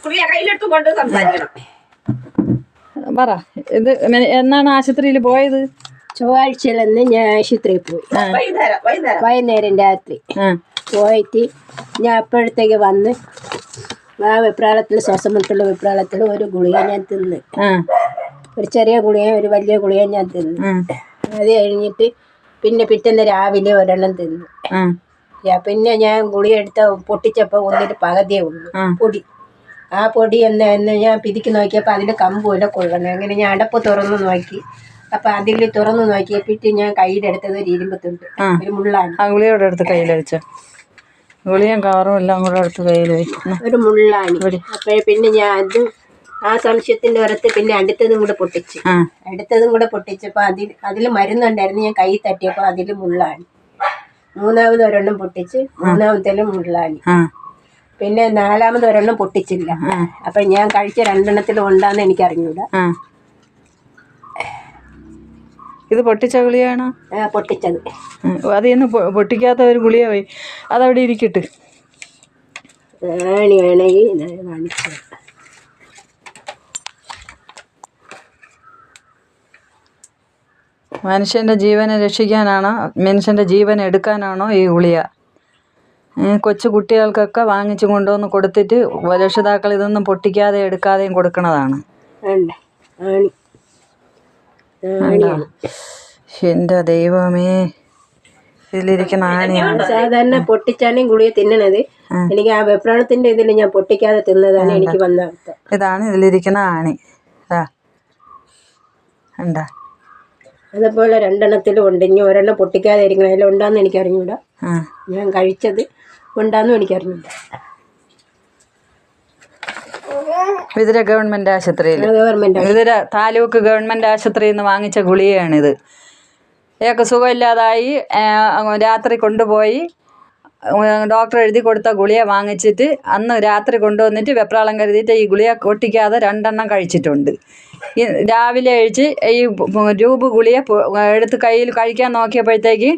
കയ്യിലെടുത്ത് കൊണ്ട് സംസാരിക്കണം. പറ, ഇത് എന്നാണ് ആശുപത്രിയിൽ പോയത്? ചൊവ്വാഴ്ചയിലെന്ന് ഞാൻ ആശുപത്രിയിൽ പോയി. വൈകുന്നേരം രാത്രി പോയിട്ട് ഞാൻ അപ്പോഴത്തേക്ക് വന്ന് ആ വെപ്രാളത്തിൽ, ശ്വാസമുട്ടുള്ള വെപ്രാളത്തിൽ ഒരു ഗുളിക ഞാൻ തിന്ന്. ഒരു ചെറിയ ഗുളിക, ഒരു വലിയ ഗുളിക ഞാൻ തിന്ന്. അത് കഴിഞ്ഞിട്ട് പിന്നെ പിറ്റേന്ന് രാവിലെ ഒരെണ്ണം തിന്നു. പിന്നെ ഞാൻ ഗുളിക എടുത്ത പൊട്ടിച്ചപ്പോൾ ഒന്നിട്ട് പകുതിയേ ഉള്ളൂ പൊടി. ആ പൊടി എന്ന് ഞാൻ പിരിക്ക് നോക്കിയപ്പോൾ അതിൽ കമ്പുമില്ല, കൊള്ളണം. അങ്ങനെ ഞാൻ അടപ്പ് തുറന്ന് നോക്കി. അപ്പം അതിൽ തുറന്ന് നോക്കിയപ്പോഴത്തെ ഞാൻ കയ്യിലെടുത്തത് ഒരു ഇരുമ്പത്തുണ്ട്, ഒരു മുള്ളാണ്. ആ ഗുളിയോടെ എടുത്ത് കയ്യിലടിച്ച ഗുളിയും കവറും എല്ലാം കൂടെ എടുത്ത് കയ്യിൽ വയ്ക്കുന്നു, ഒരു മുള്ളാണ്. അപ്പോഴേ പിന്നെ ഞാൻ അത് ആ സംശയത്തിൻ്റെ പുറത്ത് പിന്നെ അടുത്തതും കൂടെ പൊട്ടിച്ച്. അടുത്തതും കൂടെ പൊട്ടിച്ചപ്പോൾ അതിൽ മരുന്നുണ്ടായിരുന്നു. ഞാൻ കൈ തട്ടിയപ്പോൾ അതിൽ മുള്ളാണ്. മൂന്നാമത് ഒരെണ്ണം പൊട്ടിച്ച്, മൂന്നാമത്തേലും മുള്ളാണ്. പിന്നെ നാലാമത് ഒരെണ്ണം പൊട്ടിച്ചില്ല. അപ്പം ഞാൻ കഴിച്ച രണ്ടെണ്ണത്തിലും ഉണ്ടാന്ന് എനിക്ക് അറിഞ്ഞൂടാ. ഇത് പൊട്ടിച്ച ഗുളിയാണോ? പൊട്ടിച്ചത്. അതിന്ന് പൊട്ടിക്കാത്ത ഒരു ഗുളിയ പോയി, അതവിടെ ഇരിക്കട്ട്. ആണി വേണമെങ്കിൽ കാണിച്ചു. മനുഷ്യൻ്റെ ജീവനെ രക്ഷിക്കാനാണോ മനുഷ്യൻ്റെ ജീവൻ എടുക്കാനാണോ ഈ ഗുളിയ? കൊച്ചു കുട്ടികൾക്കൊക്കെ വാങ്ങിച്ചു കൊണ്ടുവന്ന് കൊടുത്തിട്ട് രക്ഷിതാക്കൾ ഇതൊന്നും പൊട്ടിക്കാതെ എടുക്കാതെയും കൊടുക്കണതാണ്. എൻ്റെ ദൈവമേ, ഇതിലിരിക്കുന്ന ആണിയാണ്. സാധാരണ പൊട്ടിച്ചാണ് ഗുളിക തിന്നണത്. എനിക്ക് ആ വെപ്രാളത്തിന്റെ ഇതിൽ ഞാൻ പൊട്ടിക്കാതെ തിന്നതാണ് എനിക്ക് വന്ന അർത്ഥം. ഇതാണ് ഇതിലിരിക്കുന്ന ആണി. ഉണ്ടാ അതുപോലെ രണ്ടെണ്ണത്തിലും ഉണ്ട്. ഇനി ഒരെണ്ണം പൊട്ടിക്കാതെ ഇരിക്കണം. അതിൽ ഉണ്ടാന്ന് എനിക്ക് അറിഞ്ഞൂടാ. ഞാൻ കഴിച്ചത് ഉണ്ടാന്നും എനിക്ക് അറിഞ്ഞൂടാ. വിതുര ഗവൺമെന്റ് ആശുപത്രിയിൽ, വിതുര താലൂക്ക് ഗവൺമെന്റ് ആശുപത്രിയിൽ നിന്ന് വാങ്ങിച്ച ഗുളികയാണിത്. ഇയാൾക്ക് സുഖമില്ലാതായി രാത്രി കൊണ്ടുപോയി ഡോക്ടർ എഴുതി കൊടുത്ത ഗുളിക വാങ്ങിച്ചിട്ട് അന്ന് രാത്രി കൊണ്ടുവന്നിട്ട് വെപ്രാളം കരുതിയിട്ട് ഈ ഗുളിക പൊട്ടിക്കാതെ 2 എണ്ണം കഴിച്ചിട്ടുണ്ട്. ഈ രാവിലെ കഴിച്ച് ഈ രൂപ ഗുളിക എടുത്ത് കയ്യിൽ കഴിക്കാൻ നോക്കിയപ്പോഴത്തേക്ക്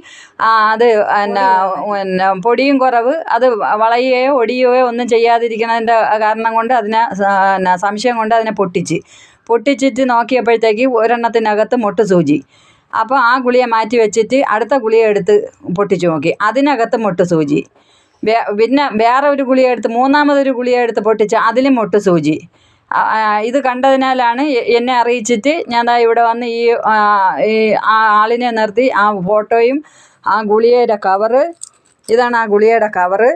അത് പിന്നെ പൊടിയും കുറവ്, അത് വളയുകയോ ഒടിയുകയോ ഒന്നും ചെയ്യാതിരിക്കുന്നതിൻ്റെ കാരണം കൊണ്ട് അതിനെ സംശയം കൊണ്ട് അതിനെ പൊട്ടിച്ചിട്ട് നോക്കിയപ്പോഴത്തേക്ക് ഒരെണ്ണത്തിനകത്ത് മുട്ട് സൂചി. അപ്പോൾ ആ ഗുളിക മാറ്റി വെച്ചിട്ട് അടുത്ത ഗുളിക എടുത്ത് പൊട്ടിച്ചു നോക്കി, അതിനകത്ത് മുട്ട് സൂചി. പിന്നെ വേറെ ഒരു ഗുളിക എടുത്ത്, മൂന്നാമതൊരു ഗുളിക എടുത്ത് പൊട്ടിച്ച് അതിലും മുട്ട് സൂചി. ഇത് കണ്ടതിനാലാണ് എന്നെ അറിയിച്ചിട്ട് ഞാൻ ഇവിടെ വന്ന് ഈ ആളിനെ നിർത്തി ആ ഫോട്ടോയും ആ ഗുളികയുടെ കവറ്, ഇതാണ് ആ ഗുളികയുടെ കവറ്.